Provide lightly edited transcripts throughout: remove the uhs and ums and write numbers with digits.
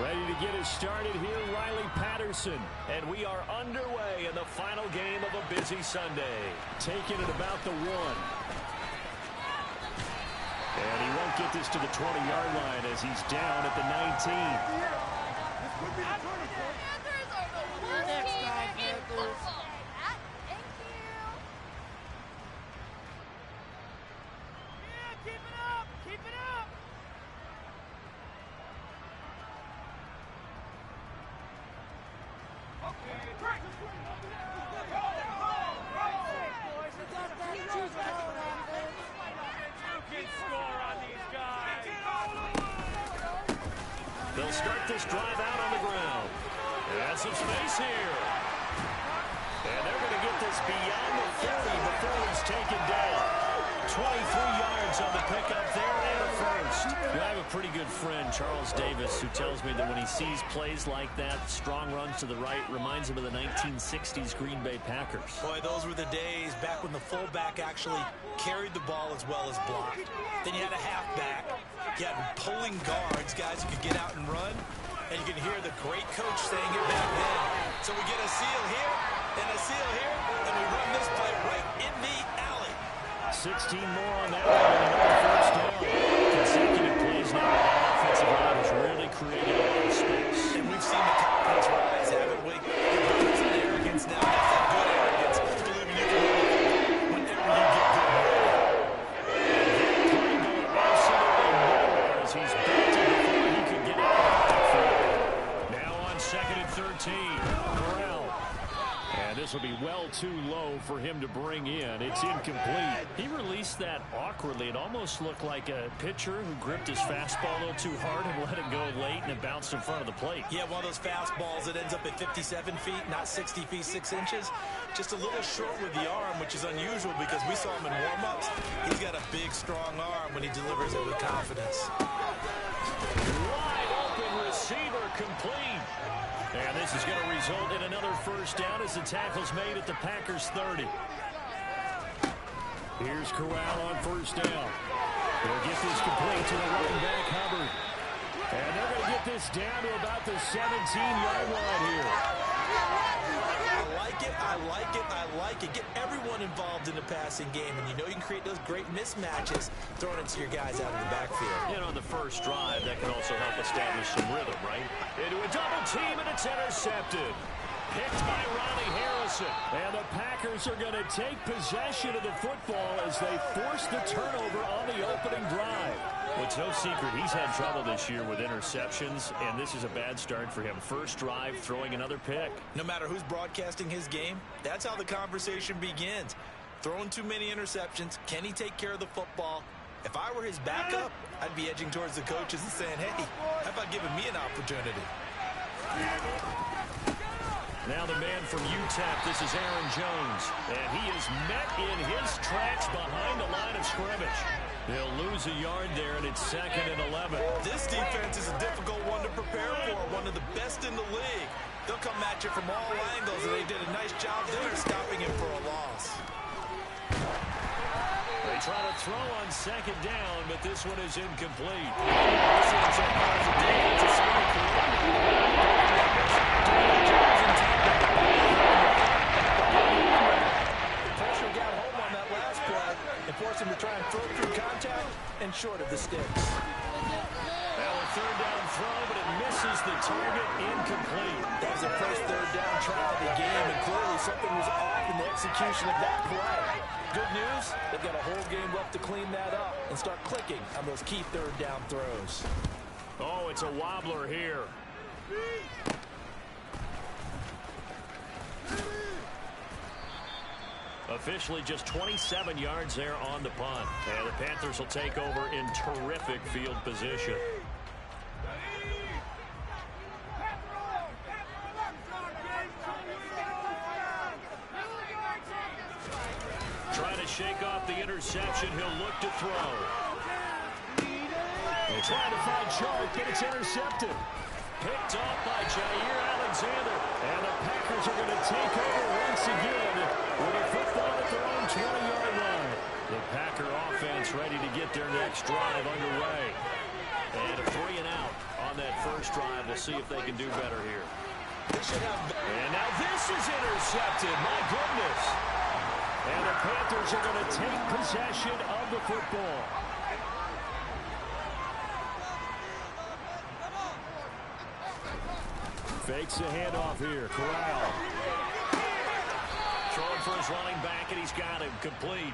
Ready to get us started here, Riley Patterson. And we are underway in the final game of a busy Sunday. Taking it about the 1. And he won't get this to the 20-yard line as he's down at the 19. Next time, Panthers. They'll start this drive out on the ground. And some space here. And they're going to get this beyond the 30 before he's taken down. 23 yards on the pickup there and a first. I have a pretty good friend, Charles Davis, who tells me that when he sees plays like that, strong runs to the right, reminds him of the 1960s Green Bay Packers. Boy, those were the days back when the fullback actually carried the ball as well as blocked. Then you had a halfback. You had pulling guards, guys who could get out and run. And you can hear the great coach saying it back then. So we get a seal here and a seal here, and we run this play right in the alley. 16 more on that one, and another first down. Consecutive plays now where that offensive line has really created a lot of space. And we've seen the confidence rise, haven't we? It's an arrogance now. That's that good arrogance. Believing you can win whenever you get good. As he's belted before he could get out of the field. Now on 2nd and 13. Corral. And this will be well too low for him to bring in. It's incomplete. He released that awkwardly. It almost looked like a pitcher who gripped his fastball a little too hard and let it go late, and it bounced in front of the plate. Yeah, one of those fastballs that ends up at 57 feet, not 60 feet, 6 inches. Just a little short with the arm, which is unusual because we saw him in warm-ups. He's got a big, strong arm when he delivers it with confidence. Wide open receiver complete. And this is going to result in another first down as the tackle's made at the Packers' 30. Here's Corral on first down. They'll get this complete to the running back, Hubbard. And they're going to get this down to about the 17-yard line here. I like it. Get everyone involved in the passing game, and you know you can create those great mismatches throwing it to your guys out of the backfield. You know, on the first drive, that can also help establish some rhythm, right? Into a double team, and it's intercepted. Picked by Ronnie Harrison. And the Packers are going to take possession of the football as they force the turnover on the opening drive. Well, it's no secret he's had trouble this year with interceptions, and this is a bad start for him. First drive, throwing another pick. No matter who's broadcasting his game, that's how the conversation begins. Throwing too many interceptions, can he take care of the football? If I were his backup, I'd be edging towards the coaches and saying, hey, how about giving me an opportunity? Now the man from UTEP, this is Aaron Jones, and he is met in his tracks behind the line of scrimmage. They'll lose a yard there, and it's 2nd and 11. This defense is a difficult one to prepare for, one of the best in the league. They'll come at you from all angles, and they did a nice job there stopping him for a loss. They try to throw on 2nd down, but this one is incomplete. Pressure got home on that last play and forced him to try and throw through contact and short of the sticks. Now a 3rd down throw, but it misses the target, incomplete. That was the first 3rd down try of the game, and clearly something was off in the execution of that play. Good news, they've got a whole game left to clean that up and start clicking on those key 3rd down throws. Oh, it's a wobbler here. Officially just 27 yards there on the punt. And the Panthers will take over in terrific field position. Trying to shake off the interception. He'll look to throw. They're trying to find Chark, but it's intercepted. Picked off by Jair Alexander. And the Packers are going to take over once again with a football at their own 20-yard line. The Packer offense ready to get their next drive underway. And a 3 and out on that first drive. We'll see if they can do better here. And now this is intercepted. My goodness. And the Panthers are going to take possession of the football. Fakes the handoff here. Corral. Throwing for his running back, and he's got him complete.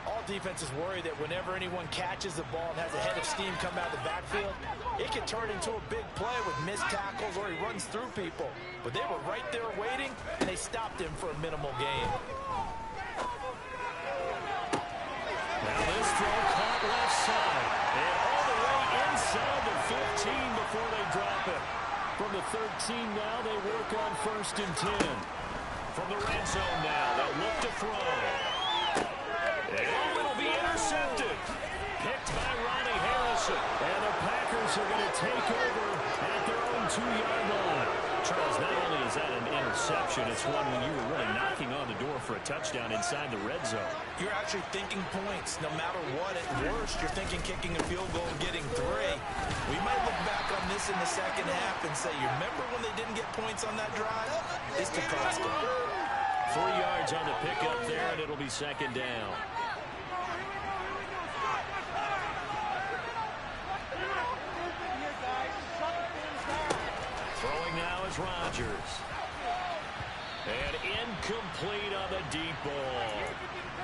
All defenses worry that whenever anyone catches the ball and has a head of steam come out of the backfield, it can turn into a big play with missed tackles or he runs through people. But they were right there waiting, and they stopped him for a minimal gain. Now this throw caught left side. And all the way inside the 15 before they drop it. From the 13 now, they work on 1st and 10. From the red zone now, they'll look to throw. And it'll be intercepted. Picked by Ronnie Harrison. And the Packers are going to take over at their own 2-yard line. Charles, not only is that an interception, it's one when you were really knocking on the door for a touchdown inside the red zone. You're actually thinking points. No matter what, at worst, you're thinking kicking a field goal and getting 3. We might look back on this in the second half and say, you remember when they didn't get points on that drive? This could cost them. 3 yards on the pickup there, and it'll be 2nd down. Throwing now is Rodgers. And incomplete on the deep ball.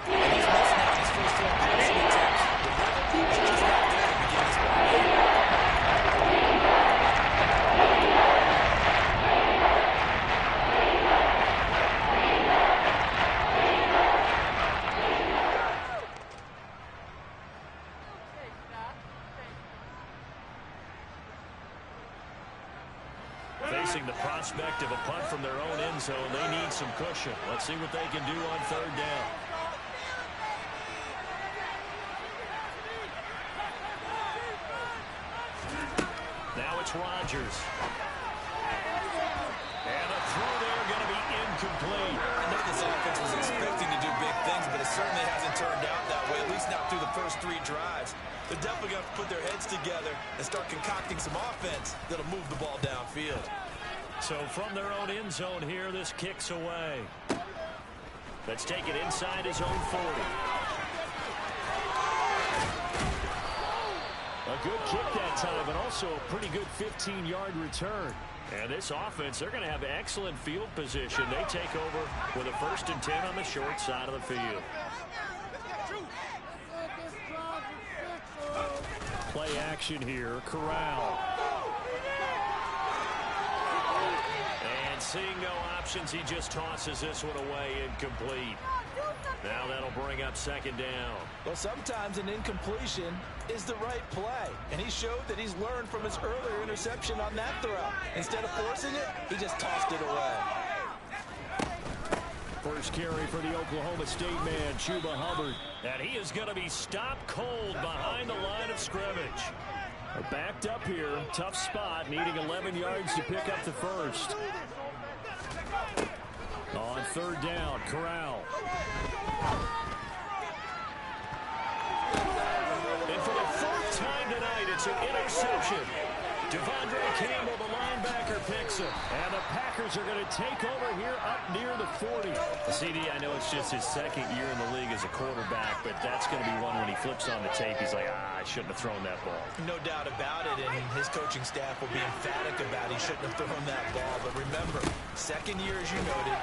And he's missing out his first 4 passing attempts. The rhythm is just not there to begin his ball. Facing the prospect of a punt from their own end zone, they need some cushion. Let's see what they can do on 3rd down. Now it's Rodgers. And a throw there going to be incomplete. I know this offense was expecting to do big things, but it certainly hasn't turned out that way, at least not through the first 3 drives. They're definitely going to put their heads together and start concocting some offense that'll move the ball downfield. So from their own end zone here, this kicks away. Let's take it inside his own 40. A good kick that time, and also a pretty good 15-yard return. And this offense, they're going to have excellent field position. They take over with a 1st and 10 on the short side of the field. Play action here. Corral. And seeing no options, he just tosses this one away incomplete. Now that'll bring up 2nd down. Well, sometimes an incompletion is the right play. And he showed that he's learned from his earlier interception on that throw. Instead of forcing it, he just tossed it away. First carry for the Oklahoma State man, Chuba Hubbard. And he is going to be stopped cold behind the line of scrimmage. Backed up here, tough spot, needing 11 yards to pick up the first. On 3rd down, Corral. And for the 4th time tonight, it's an interception. Devondre Campbell, the linebacker, picks it. And the Packers are going to take over here up near the 40. CD, I know it's just his 2nd year in the league as a quarterback, but that's going to be one when he flips on the tape, he's like, I shouldn't have thrown that ball. No doubt about it, and his coaching staff will be emphatic about he shouldn't have thrown that ball. But remember, 2nd year, as you noted,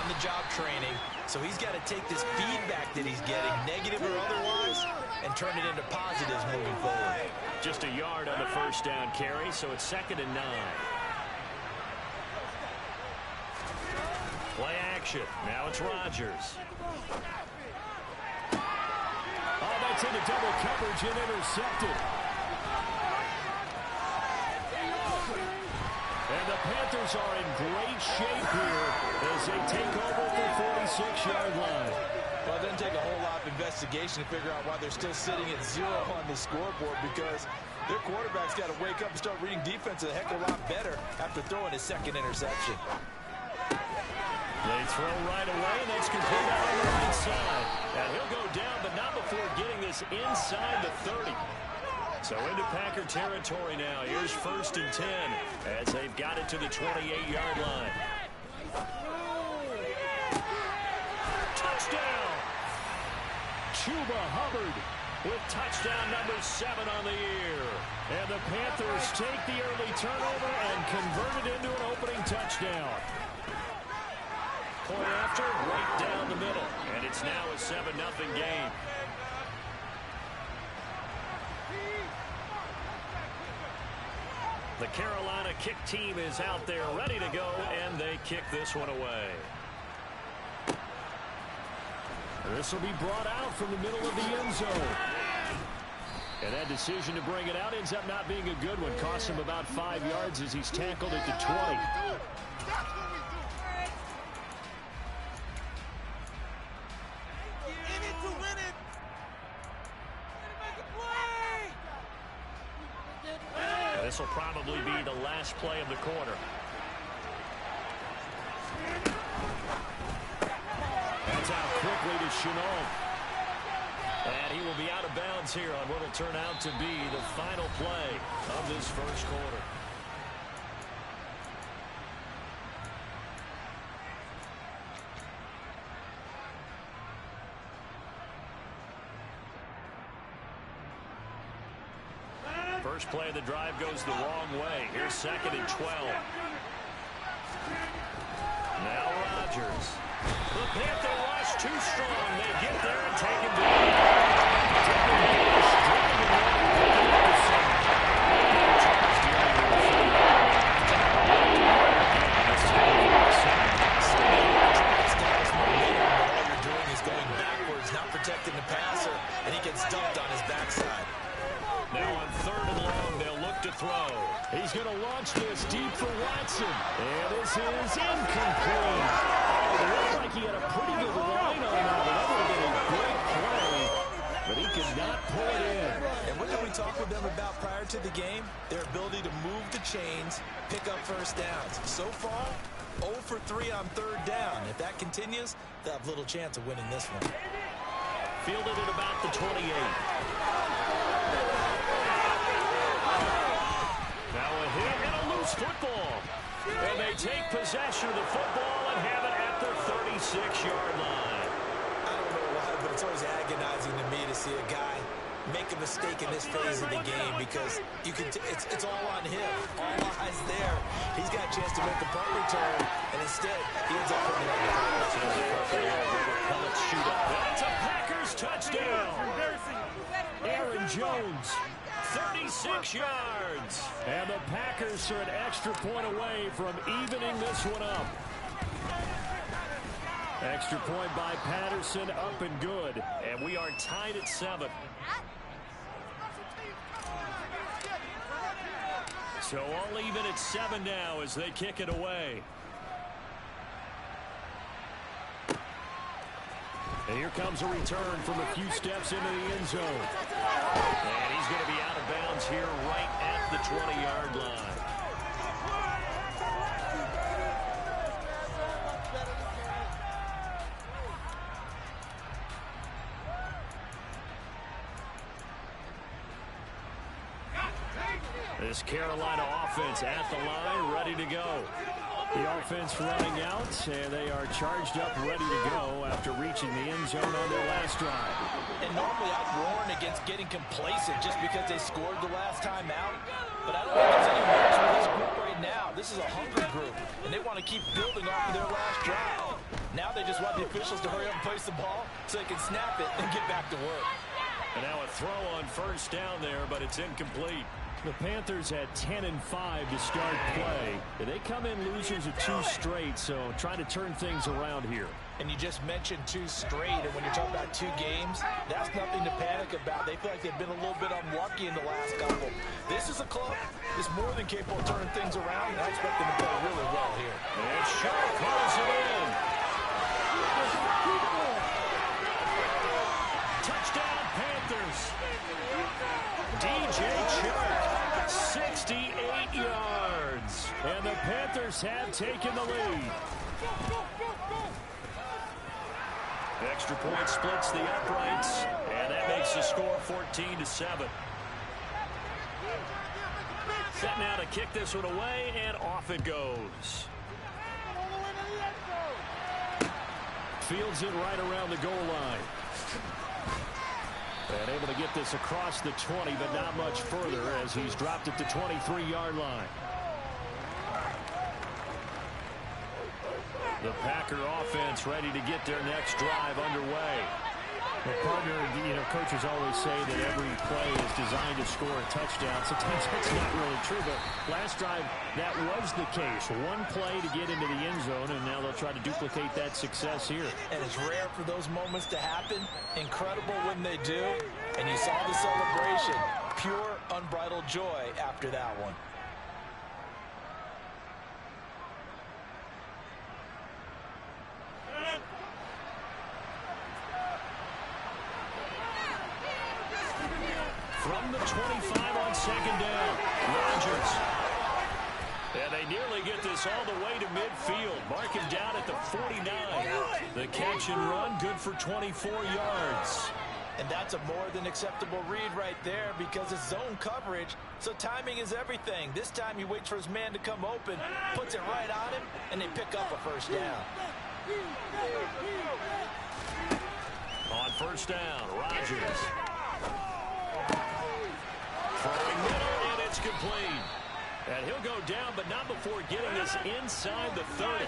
on-the-job training, so he's got to take this feedback that he's getting, negative or otherwise, and turn it into positives moving forward. Just a yard on the 1st down carry, so it's 2nd and 9. Play action. Now it's Rodgers. Oh, that's into double coverage and intercepted. And the Panthers are in great shape here as they take over the 46-yard line. Well, it doesn't take a whole lot of investigation to figure out why they're still sitting at 0 on the scoreboard, because their quarterback's got to wake up and start reading defense a heck of a lot better after throwing his 2nd interception. They throw right away, and that's complete out on the right side. And he'll go down, but not before getting this inside the 30. So into Packer territory now. Here's 1st and 10 as they've got it to the 28-yard line. Touchdown! Chuba Hubbard with touchdown number 7 on the year. And the Panthers take the early turnover and convert it into an opening touchdown. Point after, right down the middle. And it's now a 7-0 game. The Carolina kick team is out there ready to go, and they kick this one away. This will be brought out from the middle of the end zone. And that decision to bring it out ends up not being a good one. Costs him about 5 yards as he's tackled at the 20. This will probably be the last play of the quarter. That's out quickly to Chenault. And he will be out of bounds here on what will turn out to be the final play of this first quarter. First play of the drive goes the wrong way. Here's 2nd and 12. Now Rodgers. The Panther rush too strong. They get there and take him down. All you're doing is going backwards, not protecting the passer, and he gets dumped on his backside. Now on 3rd and long, they'll look to throw. He's going to launch this deep for Watson. And this is incomplete. It looked like he had a pretty good line on that. That would have been a great play, but he could not pull it in. And what did we talk with them about prior to the game? Their ability to move the chains, pick up first downs. So far, 0 for 3 on 3rd down. If that continues, they'll have little chance of winning this one. Fielded at about the 28. Now a hit and a loose football. And they take possession of the football and have it at their 36-yard line. I don't know why, but it's always agonizing to me to see a guy make a mistake in this phase of the game because it's all on him. All eyes there. He's got a chance to make the punt return, and instead he ends up putting it on the shoot up. That's a Packers touchdown. Aaron Jones. 36 yards. And the Packers are an extra point away from evening this one up. Extra point by Patterson, up and good. And we are tied at 7. So all even at 7 now as they kick it away. And here comes a return from a few steps into the end zone. And he's going to be out of bounds here right at the 20-yard line. This Carolina offense at the line, ready to go. The offense running out, and they are charged up, ready to go after reaching the end zone on their last drive. And normally I'd warn against getting complacent just because they scored the last time out. But I don't think it's any worse for this group right now. This is a hungry group, and they want to keep building off of their last drive. Now they just want the officials to hurry up and place the ball so they can snap it and get back to work. And now a throw on first down there, but it's incomplete. The Panthers had 10 and 5 to start play. They come in losers of 2 straight, so trying to turn things around here. And you just mentioned 2 straight, and when you're talking about 2 games, that's nothing to panic about. They feel like they've been a little bit unlucky in the last couple. This is a club that's more than capable of turning things around, and I expect them to play really well here. And Sharp calls it in. Touchdown, Panthers. DJ Chark, 68 yards. And the Panthers have taken the lead. Extra point splits the uprights, and that makes the score 14-7. Set now to kick this one away, and off it goes. Fields it right around the goal line. And able to get this across the 20, but not much further as he's dropped at the 23-yard line. The Packer offense ready to get their next drive underway. Well, partner, coaches always say that every play is designed to score a touchdown. Sometimes that's not really true, but last drive, that was the case. One play to get into the end zone, and now they'll try to duplicate that success here. And it's rare for those moments to happen. Incredible when they do. And you saw the celebration. Pure, unbridled joy after that one. From the 25 on second down, Rodgers. And they nearly get this all the way to midfield. Mark him down at the 49. The catch and run, good for 24 yards. And that's a more than acceptable read right there because it's zone coverage, so timing is everything. This time he waits for his man to come open, puts it right on him, and they pick up a first down. On first down, Rodgers. Throwing middle, and it's complete. And he'll go down, but not before getting this inside the 30.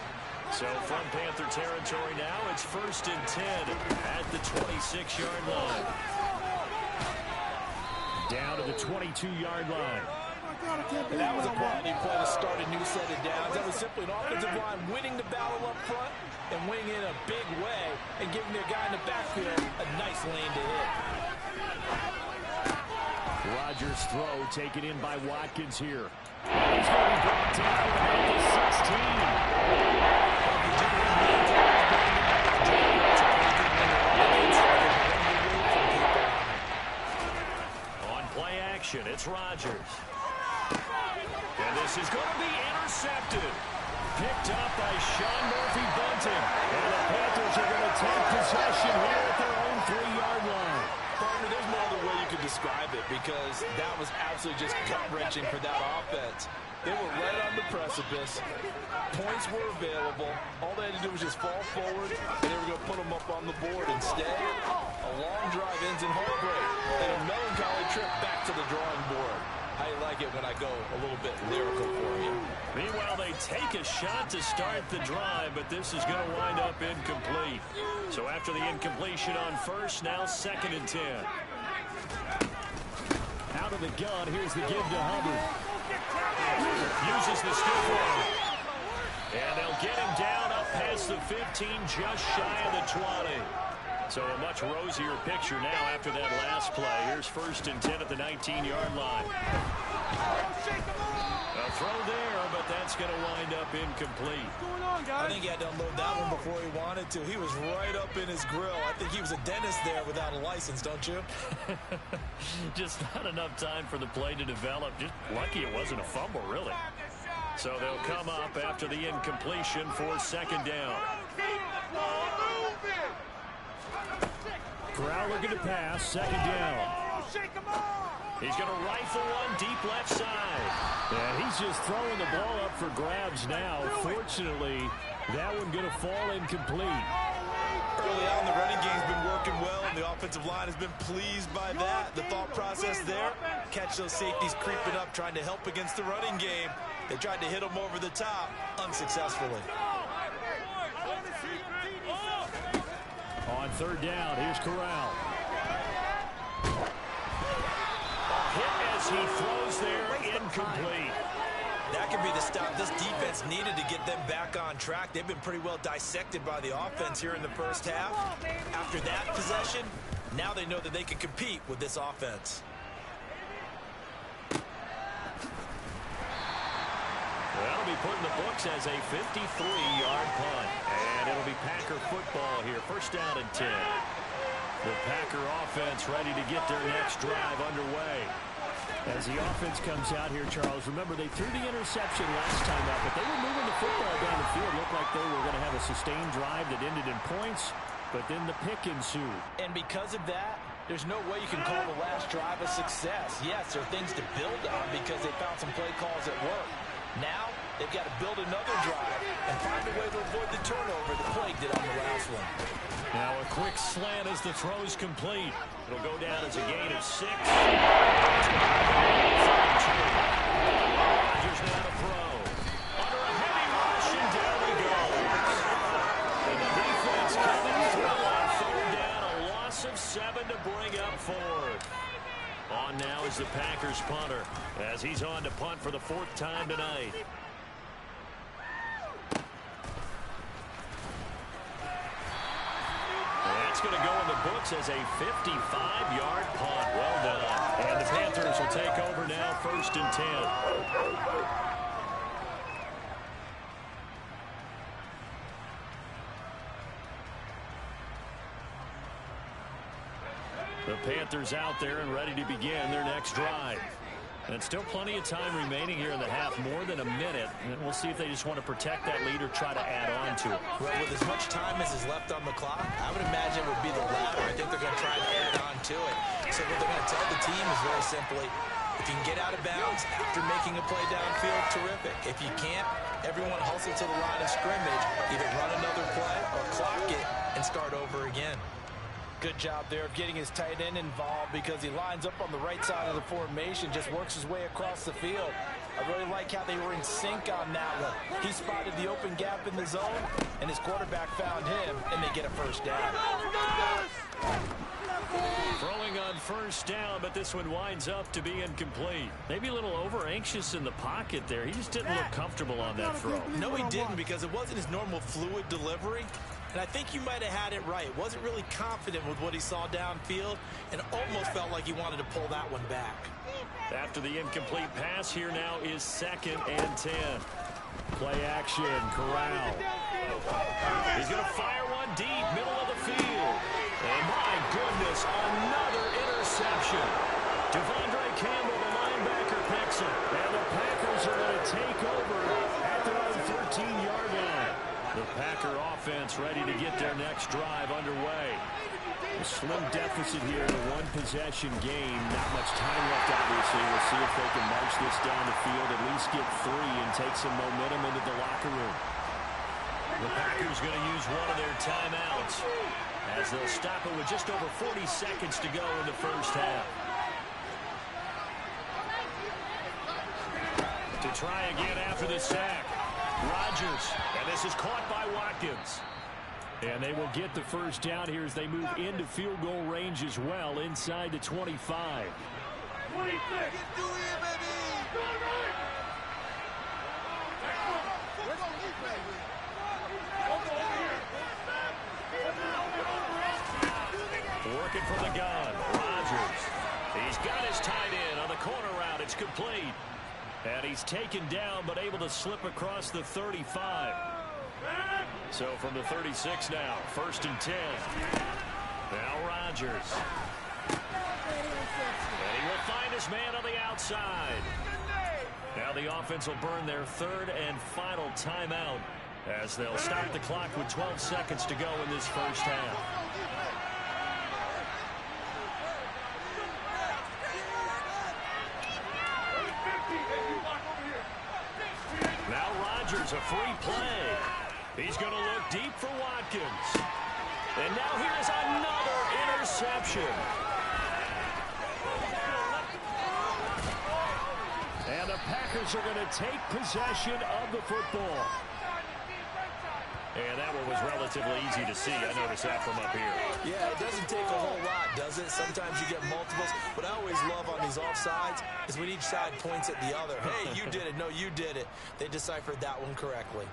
So from Panther territory now, it's 1st and 10 at the 26-yard line. Down to the 22-yard line. And that was a quality play to start a new set of downs. That was simply an offensive line winning the battle up front and winning in a big way and giving their guy in the backfield a nice lane to hit. Rodgers' throw taken in by Watkins here. He's going to be brought down at the 16. On play action, it's Rodgers. And this is going to be intercepted. Picked up by Sean Murphy-Bunting. And the Panthers are going to take possession here at their own 3-yard line. Partner, there's no other way you could describe it because that was absolutely just gut-wrenching for that offense. They were right on the precipice. Points were available. All they had to do was just fall forward, and they were going to put them up on the board. Instead, a long drive ends in heartbreak and a melancholy trip back to the drawing board. How you like it when I go a little bit lyrical for you? Meanwhile, they take a shot to start the drive, but this is going to wind up incomplete. So after the incompletion on first, now 2nd and 10. Out of the gun, here's the give to Hubbard. Uses the stiff arm. And they'll get him down up past the 15, just shy of the 20. So a much rosier picture now after that last play. Here's 1st and 10 at the 19-yard line. A throw there, but that's going to wind up incomplete. I think he had to unload that one before he wanted to. He was right up in his grill. I think he was a dentist there without a license, don't you? Just not enough time for the play to develop. Just lucky it wasn't a fumble, really. So they'll come up after the incompletion for 2nd down. Corral looking to pass, 2nd down. He's going to rifle one deep left side. And he's just throwing the ball up for grabs now. Fortunately, that one going to fall incomplete. Early on, the running game's been working well, and the offensive line has been pleased by that. The thought process there, catch those safeties creeping up, trying to help against the running game. They tried to hit them over the top, unsuccessfully. On 3rd down, here's Corral. Hit as he throws there, incomplete. That could be the stop this defense needed to get them back on track. They've been pretty well dissected by the offense here in the first half. After that possession, now they know that they can compete with this offense. That'll be put in the books as a 53-yard punt. And it'll be Packer football here. 1st down and 10. The Packer offense ready to get their next drive underway. As the offense comes out here, Charles, remember they threw the interception last time out, but they were moving the football down the field. Looked like they were going to have a sustained drive that ended in points, but then the pick ensued. And because of that, There's no way you can call the last drive a success. Yes, there are things to build on because they found some play calls that work. Now, they've got to build another drive and find a way to avoid the turnover that plagued it on the last one. Now a quick slant as the throw's complete. It'll go down as a gain of 6. Rodgers now to throw. Under a heavy rush, and down he goes. And the defense coming through on third down. A loss of 7 to bring up 4th. On now is the Packers punter as he's on to punt for the 4th time tonight. That's going to go in the books as a 55-yard punt. Well done. And the Panthers will take over now, 1st and 10. The Panthers out there and ready to begin their next drive. And still plenty of time remaining here in the half, more than a minute. And we'll see if they just want to protect that lead or try to add on to it. Well, with as much time as is left on the clock, I would imagine it would be the latter. I think they're going to try and add on to it. So what they're going to tell the team is very simply, if you can get out of bounds after making a play downfield, terrific. If you can't, everyone hustle to the line of scrimmage, either run another play or clock it and start over again. Good job there of getting his tight end involved because he lines up on the right side of the formation, just works his way across the field. I really like how they were in sync on that one. He spotted the open gap in the zone, and his quarterback found him, and they get a first down. Throwing on 1st down, but this one winds up to be incomplete. Maybe a little over-anxious in the pocket there. He just didn't look comfortable on that throw. No, he didn't, because it wasn't his normal fluid delivery. And I think you might have had it right. Wasn't really confident with what he saw downfield and almost felt like he wanted to pull that one back. After the incomplete pass, here now is 2nd and 10. Play action, Corral. He's going to fire one deep, middle of the field. And my goodness, another interception. Devondre Campbell, the linebacker, picks it. And the Packers are going to take over at their own 13-yard line. The Packer offense ready to get their next drive underway. A slim deficit here in a one-possession game. Not much time left, obviously. We'll see if they can march this down the field, at least get 3 and take some momentum into the locker room. The Packers going to use one of their timeouts as they'll stop it with just over 40 seconds to go in the first half. To try again after the sack. Rodgers, and this is caught by Watkins. And they will get the first down here as they move into field goal range as well, inside the 25. 26. Working from the gun, Rodgers. He's got his tight end on the corner route. It's complete. And he's taken down, but able to slip across the 35. So from the 36 now, 1st and 10. Now Rodgers. And he will find his man on the outside. Now the offense will burn their 3rd and final timeout as they'll stop the clock with 12 seconds to go in this first half. Now Rodgers, a free play. He's going to look deep for Watkins. And now here's another interception. And the Packers are going to take possession of the football. And that one was relatively easy to see. I noticed that from up here. Yeah, it doesn't take a whole lot, does it? Sometimes you get multiples. What I always love on these offsides is when each side points at the other. Hey, you did it. No, you did it. They deciphered that one correctly.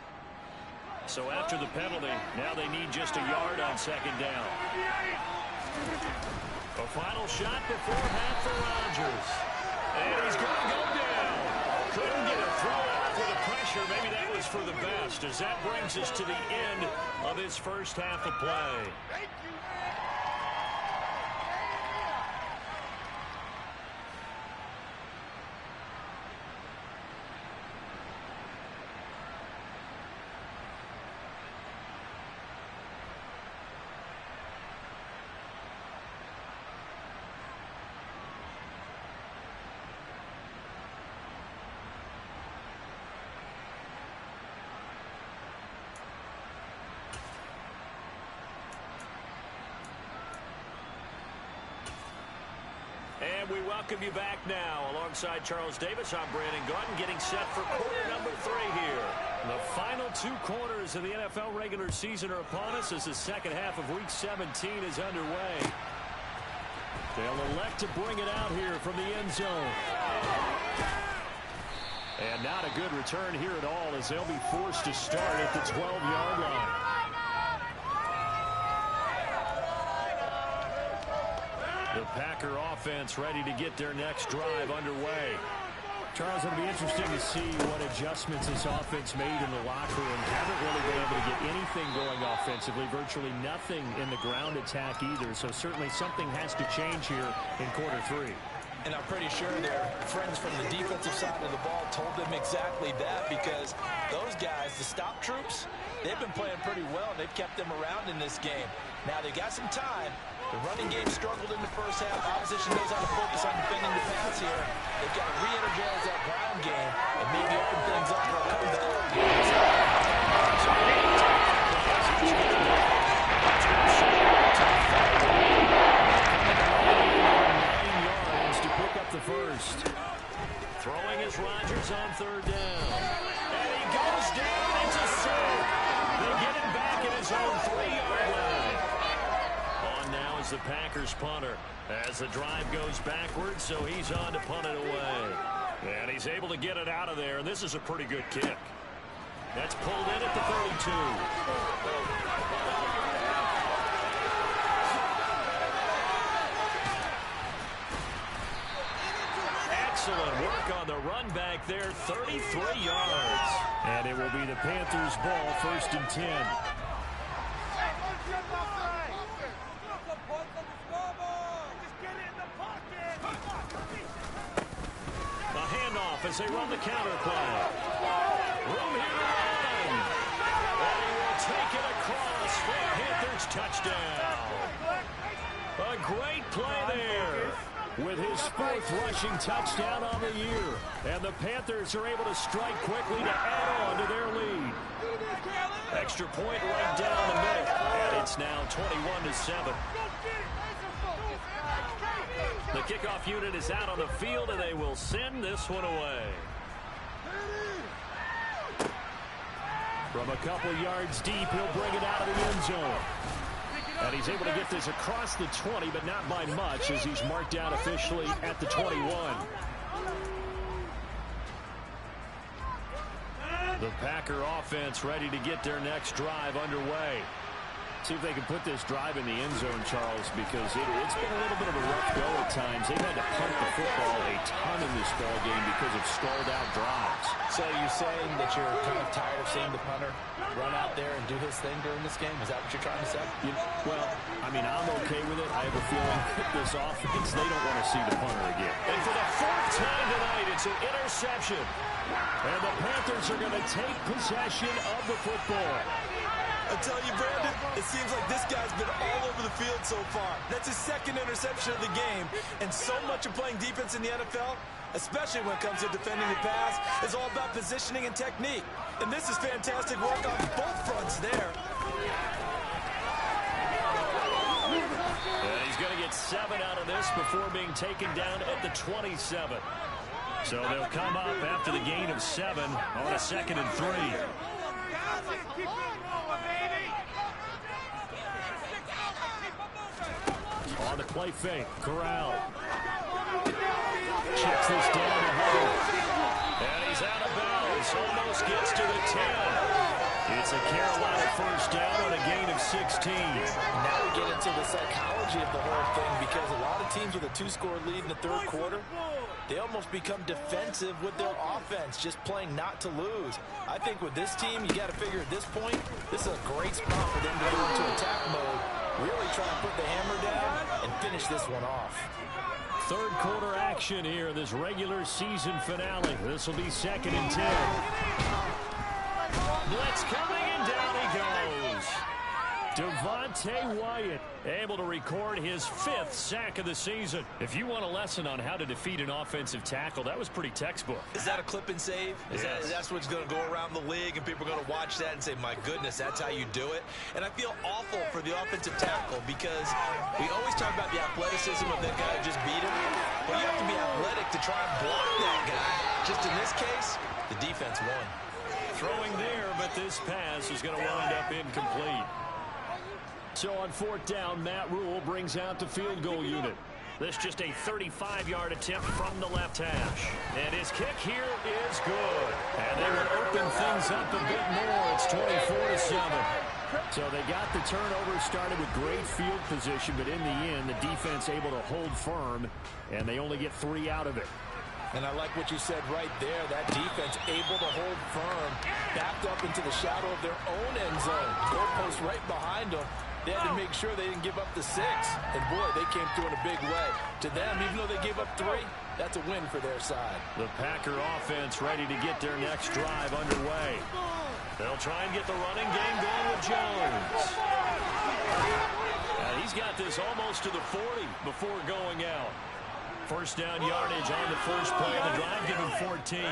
So after the penalty, now they need just a yard on 2nd down. A final shot before half for Rodgers. And he's going to go down. Couldn't get a throw off with the pressure. Maybe that was for the best, as that brings us to the end of his first half of play. And we welcome you back now. Alongside Charles Davis, I'm Brandon Gaudin, getting set for quarter number 3 here. The final 2 quarters of the NFL regular season are upon us as the second half of Week 17 is underway. They'll elect to bring it out here from the end zone. And not a good return here at all, as they'll be forced to start at the 12-yard line. The Packer offense ready to get their next drive underway. Charles, it'll be interesting to see what adjustments this offense made in the locker room. Haven't really been able to get anything going offensively, virtually nothing in the ground attack either. So certainly something has to change here in quarter 3. And I'm pretty sure their friends from the defensive side of the ball told them exactly that, because those guys, the stop troops, they've been playing pretty well. They've kept them around in this game. Now they got some time. The running game struggled in the first half. Opposition knows how to focus on defending the pass here. They've got to re-energize that ground game and maybe open things up for a comeback. To pick up the first. Throwing is Rodgers on 3rd down. And he goes down into sack. They get him back at his own 3-yard line. On now is the Packers punter as the drive goes backwards, so he's on to punt it away. And he's able to get it out of there, and this is a pretty good kick. That's pulled in at the 32. Excellent work on the run back there, 33 yards. And it will be the Panthers' ball, 1st and 10. The handoff as they run the counter play. Room here to run. And he will take it across for a Panthers touchdown. A great play there, with his 4th rushing touchdown on the year. And the Panthers are able to strike quickly to add on to their lead. Extra point right down the middle. And it's now 21-7. The kickoff unit is out on the field, and they will send this one away. From a couple yards deep, he'll bring it out of the end zone. And he's able to get this across the 20, but not by much, as he's marked down officially at the 21. The Packer offense ready to get their next drive underway. See if they can put this drive in the end zone, Charles, because it's been a little bit of a rough go at times. They've had to punt the football a ton in this ball game because of stalled-out drives. So you're saying that you're kind of tired of seeing the punter run out there and do his thing during this game? Is that what you're trying to say? Well, I mean, I'm okay with it. I have a feeling that this offense, they don't want to see the punter again. And for the 4th time tonight, it's an interception. And the Panthers are going to take possession of the football. I tell you, Brandon, it seems like this guy's been all over the field so far. That's his 2nd interception of the game. And so much of playing defense in the NFL, especially when it comes to defending the pass, is all about positioning and technique. And this is fantastic work on both fronts there. And he's going to get 7 out of this before being taken down at the 27. So they'll come up after the gain of 7 on a 2nd and 3. On the play fake, Corral checks this down the hole. And he's out of bounds, almost gets to the 10. It's a Carolina 1st down on a gain of 16. Now we get into the psychology of the whole thing, because a lot of teams with a 2-score lead in the 3rd quarter, they almost become defensive with their offense, just playing not to lose. I think with this team, you got to figure at this point, this is a great spot for them to go into attack mode, really try and put the hammer down and finish this one off. 3rd quarter action here in this regular season finale. This will be 2nd and 10. Blitz coming, and down he goes. Devontae Wyatt able to record his 5th sack of the season. If you want a lesson on how to defeat an offensive tackle, that was pretty textbook. Is that a clip and save? That's what's going to go around the league, and people are going to watch that and say, my goodness, that's how you do it? And I feel awful for the offensive tackle because we always talk about the athleticism of that guy who just beat him. But you have to be athletic to try and block that guy. Just in this case, the defense won. Throwing there, but this pass is going to wind up incomplete. So on 4th down, Matt Rule brings out the field goal unit. This just a 35-yard attempt from the left hash. And his kick here is good. And they will open things up a bit more. It's 24-7. So they got the turnover started with great field position, but in the end, the defense able to hold firm, and they only get 3 out of it. And I like what you said right there. That defense able to hold firm, backed up into the shadow of their own end zone. Goalpost right behind them. They had to make sure they didn't give up the 6. And, boy, they came through in a big way. To them, even though they gave up 3, that's a win for their side. The Packer offense ready to get their next drive underway. They'll try and get the running game going with Jones. He's got this almost to the 40 before going out. First down yardage on the first play of the drive, give him 14.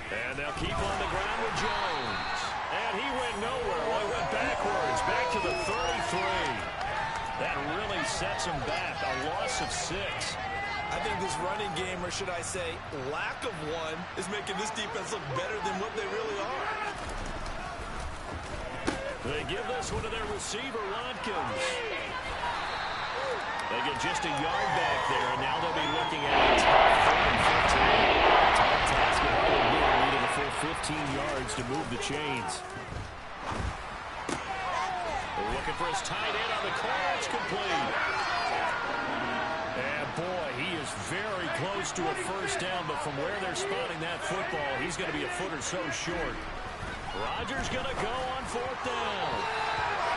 And they'll keep on the ground with Jones. And he went nowhere. Well, he went backwards, back to the 33. That really sets him back, a loss of 6. I think this running game, or should I say lack of one, is making this defense look better than what they really are. They give this one to their receiver, Watkins. They get just a yard back there, and now they'll be looking at a tough 4th and 15. Tough task at home here, needing a full 15 yards to move the chains. They're looking for his tight end on the corner. It's complete. And, boy, he is very close to a first down, but from where they're spotting that football, he's going to be a foot or so short. Rodgers going to go on 4th down.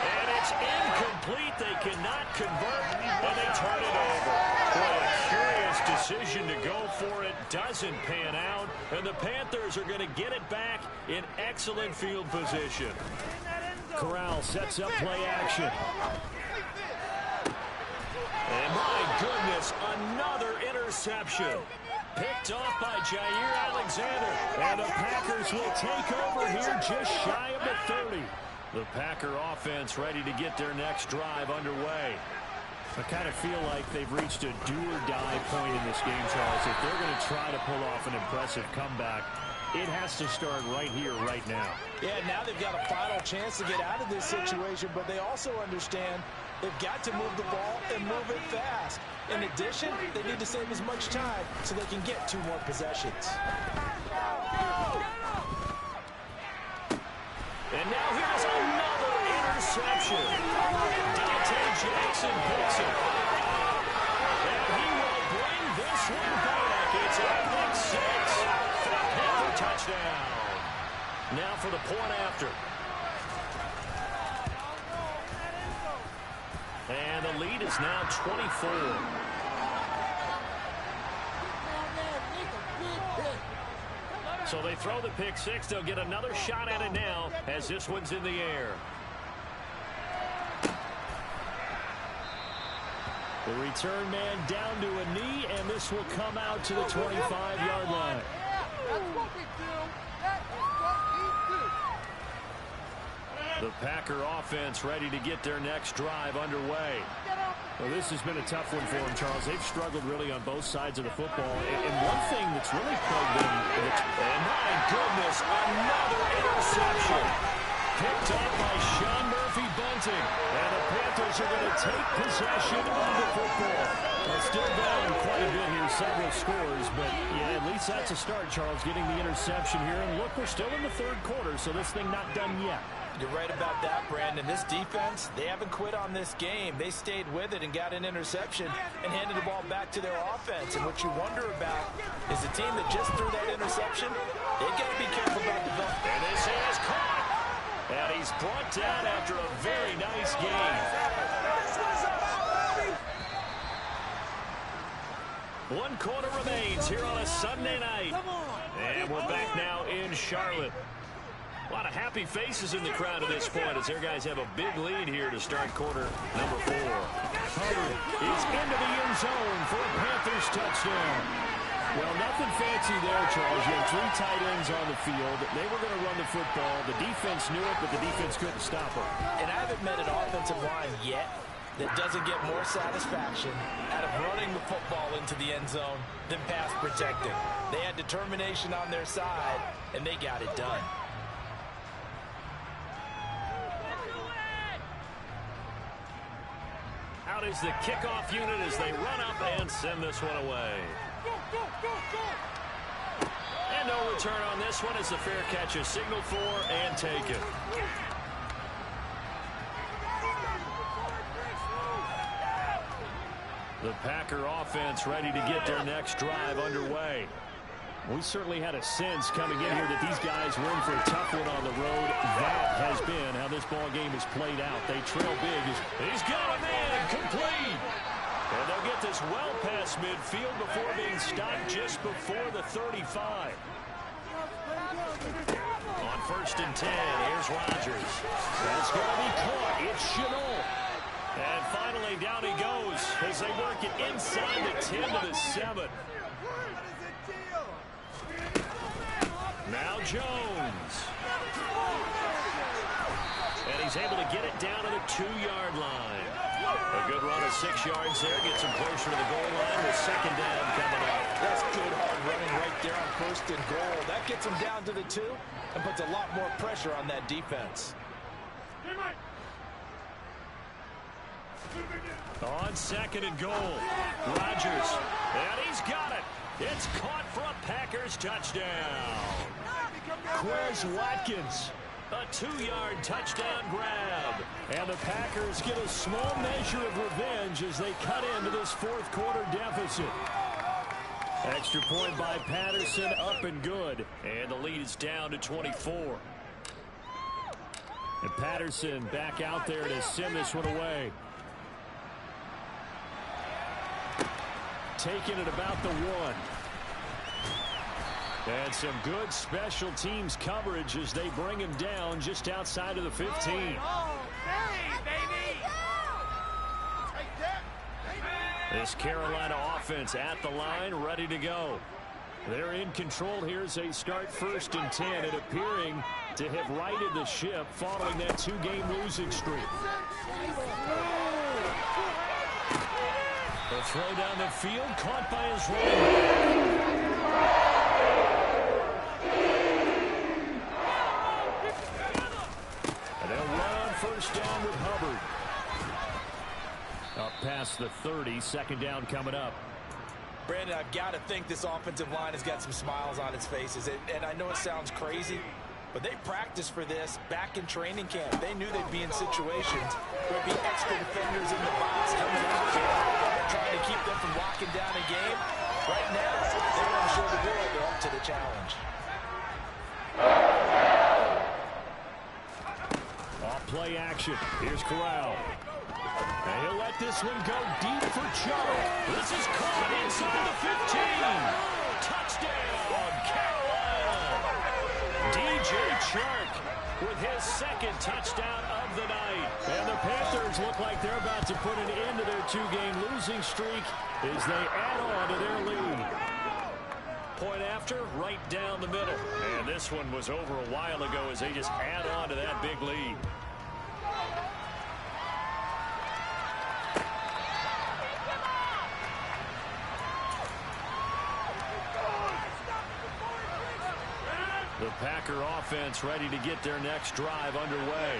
And it's incomplete. They cannot convert, and they turn it over. What a curious decision to go for it. Doesn't pan out, and the Panthers are going to get it back in excellent field position. Corral sets up play action. And my goodness, another interception. Picked off by Jair Alexander. And the Packers will take over here just shy of the 30. The Packer offense ready to get their next drive underway. I kind of feel like they've reached a do-or-die point in this game, Charles. If they're going to try to pull off an impressive comeback, it has to start right here, right now. Yeah, now they've got a final chance to get out of this situation, but they also understand they've got to move the ball and move it fast. In addition, they need to save as much time so they can get 2 more possessions. And now here's another interception. Dante Jackson picks it. And he will bring this one back. It's a big 6 for a Panther touchdown. Now for the point after. And the lead is now 24. So they throw the pick 6. They'll get another shot at it now as this one's in the air. The return man down to a knee, and this will come out to the 25-yard line. That's what we do. That is what we do. The Packer offense ready to get their next drive underway. Well, this has been a tough one for them, Charles. They've struggled really on both sides of the football. And one thing that's really plagued them... And my goodness, another interception. Picked up by Sean Murphy-Bunting. And the Panthers are going to take possession of the football. They're still down quite a bit here, several scores. But, yeah, at least that's a start, Charles, getting the interception here. And look, we're still in the 3rd quarter, so this thing not done yet. You're right about that, Brandon. This defense, they haven't quit on this game. They stayed with it and got an interception and handed the ball back to their offense. And what you wonder about is the team that just threw that interception, they've got to be careful about the ball. And this is caught. And he's brought down after a very nice game. 1 quarter remains here on a Sunday night. And we're back now in Charlotte. A lot of happy faces in the crowd at this point as their guys have a big lead here to start quarter number 4. Hubbard is into the end zone for a Panthers touchdown. Well, nothing fancy there, Charles. You had 3 tight ends on the field. They were going to run the football. The defense knew it, but the defense couldn't stop them. And I haven't met an offensive line yet that doesn't get more satisfaction out of running the football into the end zone than pass protecting. They had determination on their side, and they got it done. Out is the kickoff unit as they run up and send this one away. And no return on this one as the fair catch is signaled for and taken. The Packer offense ready to get their next drive underway. We certainly had a sense coming in here that these guys were in for a tough one on the road. That has been how this ball game is played out. They trail big. He's got a man complete. And they'll get this well past midfield before being stopped just before the 35. On 1st and 10, here's Rodgers. That's going to be caught. It's Chenault. And finally, down he goes as they work it inside the 10 to the 7. Now Jones. And he's able to get it down to the 2-yard line. A good run of 6 yards there. Gets him closer to the goal line with 2nd down coming up. That's good hard running right there on 1st and goal. That gets him down to the 2 and puts a lot more pressure on that defense. On 2nd and goal, Rodgers, and he's got it. It's caught for a Packers touchdown. Quez Watkins, a 2-yard touchdown grab. And the Packers get a small measure of revenge as they cut into this 4th quarter deficit. Extra point by Patterson, up and good. And the lead is down to 24. And Patterson back out there to send this one away. Taking it about the 1. And some good special teams coverage as they bring him down just outside of the 15. This Carolina offense at the line, ready to go. They're in control here as they start 1st and 10 and appearing to have righted the ship following that 2-game losing streak. The throw down the field, caught by his running back. And they'll run on 1st down with Hubbard. Up past the 30, 2nd down coming up. Brandon, I've got to think this offensive line has got some smiles on its faces. And I know it sounds crazy, but they practiced for this back in training camp. They knew they'd be in situations where there'd be extra defenders in the box coming out there, trying to keep them from locking down a game. Right now, they want to show the world they're up to the challenge. Off play action. Here's Corral. And he'll let this one go deep for Chubb. This is caught inside the 15. Touchdown, Carolina. DJ Chark with his 2nd touchdown of the night. And the Panthers look like they're about to put an end to their 2-game losing streak as they add on to their lead. Point after, right down the middle. And this one was over a while ago as they just add on to that big lead. The Packer offense ready to get their next drive underway.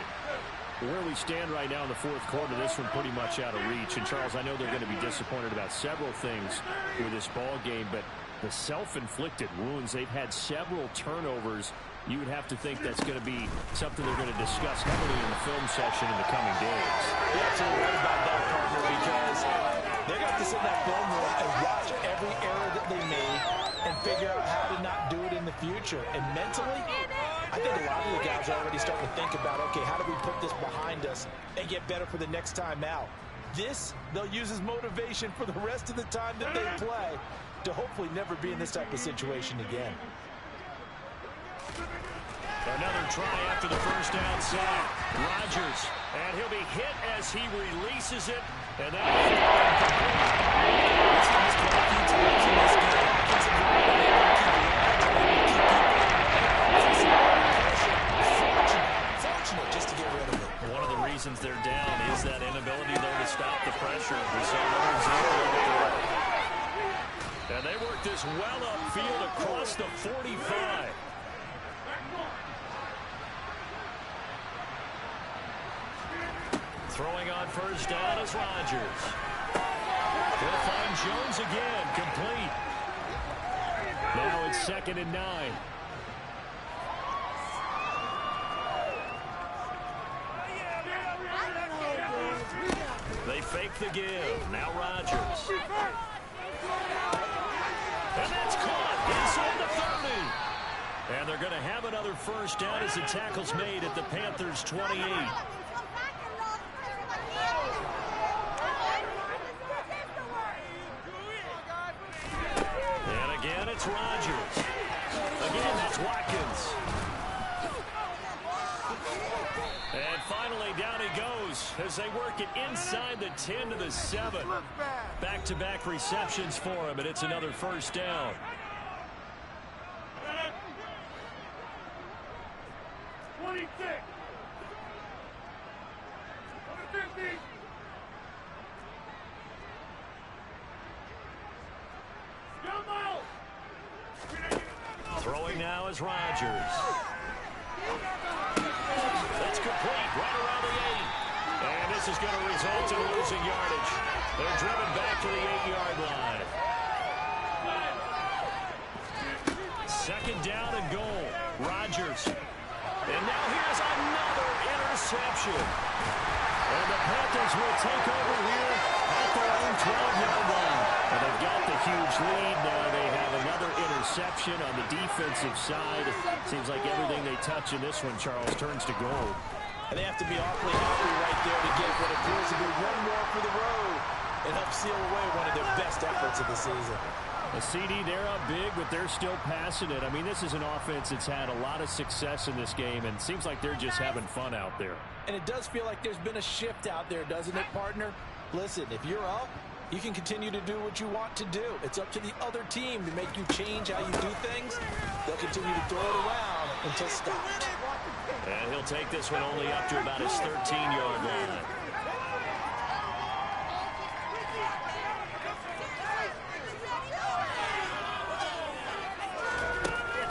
Where we stand right now in the 4th quarter, this one pretty much out of reach. And, Charles, I know they're going to be disappointed about several things with this ball game, but the self-inflicted wounds, they've had several turnovers. You would have to think that's going to be something they're going to discuss heavily in the film session in the coming days. You're absolutely right about that, partner, because they're going to have to sit in that film room and watch every error that they made and figure out how to not do it in the future. And mentally, I think a lot of the guys are already starting to think about, okay, how do we put this behind us and get better for the next time out? This, they'll use as motivation for the rest of the time that they play to hopefully never be in this type of situation again. Another try after the first down sack. Rodgers, and he'll be hit as he releases it, and that is fortunate just to get rid of it. one of the reasons they're down is that inability, though, to stop the pressure. We saw another example of it. And they work this well upfield across the 45. Throwing on first down is Rodgers. He'll find Jones again, complete. Now it's 2nd and 9. They fake the give. Now Rodgers. And that's caught inside the 30. And they're going to have another first down as the tackle's made at the Panthers' 28. And again, it's Rodgers. Again, that's Watkins. And finally, down he goes as they work it inside the 10 to the 7. Back-to-back receptions for him, and it's another first down. Throwing now is Rodgers. That's complete, right around the 8. And this is going to result in losing yardage. They're driven back to the 8-yard line. 2nd down and goal. Rodgers. And now here's another interception. And the Panthers will take over here at their own 12-yard line. And they've got the huge lead. Now they have another interception on the defensive side. Seems like everything they touch in this one, Charles, turns to gold. And they have to be awfully happy right there to get what appears to be one more for the road and help seal away one of their best efforts of the season. A CD, they're up big, but they're still passing it. I mean, this is an offense that's had a lot of success in this game, and it seems like they're just having fun out there. And it does feel like there's been a shift out there, doesn't it, partner? Listen, if you're up, you can continue to do what you want to do. It's up to the other team to make you change how you do things. They'll continue to throw it around until stopped. And he'll take this one only up to about his 13-yard line.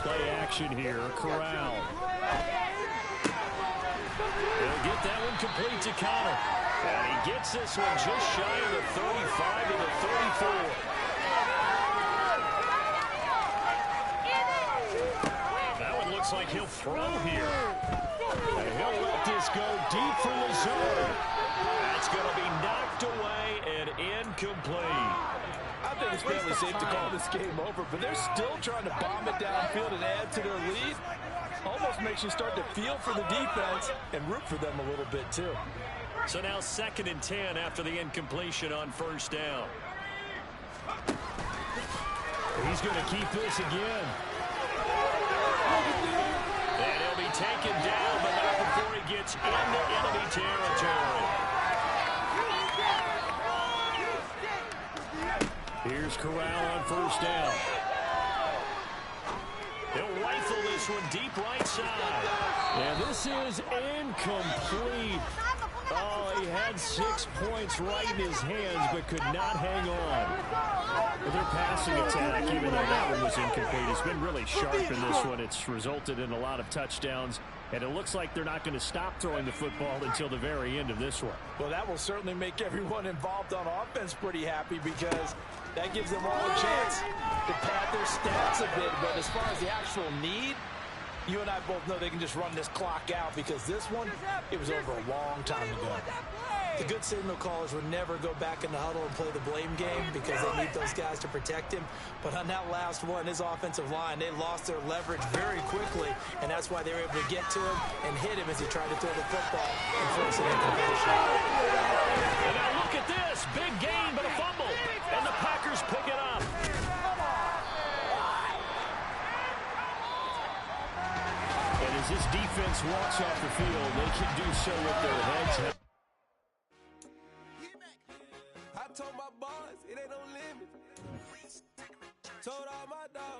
Play action here, Corral. He'll get that one complete to Connor. And he gets this one just shy of the 35 to the 34. That one looks like he'll throw here. And he'll let this go deep for Lazard. That's going to be knocked away and incomplete. I think it's fairly safe to call this game over, but they're still trying to bomb it downfield and add to their lead. Almost makes you start to feel for the defense and root for them a little bit, too. So now 2nd and 10 after the incompletion on first down. He's going to keep this again. And he'll be taken down, but not before he gets into enemy territory. Here's Corral on first down. He'll rifle this one deep right side. And this is incomplete. Oh, he had 6 points right in his hands, but could not hang on. With their passing attack, even though that one was incomplete, it's been really sharp in this one. It's resulted in a lot of touchdowns, and it looks like they're not going to stop throwing the football until the very end of this one. Well, that will certainly make everyone involved on offense pretty happy because that gives them all a chance to pad their stats a bit. But as far as the actual need, you and I both know they can just run this clock out because this one, it was over a long time ago. The good signal callers would never go back in the huddle and play the blame game because they need those guys to protect him. But on that last one, his offensive line, they lost their leverage very quickly, and that's why they were able to get to him and hit him as he tried to throw the football and force an incompletion. And now look at this. pass. Big gain, but a fumble. And the Packers pick it up. And as this defense walks off the field, they can do so with their heads held. I told my boys it ain't no limit. Told all my dogs.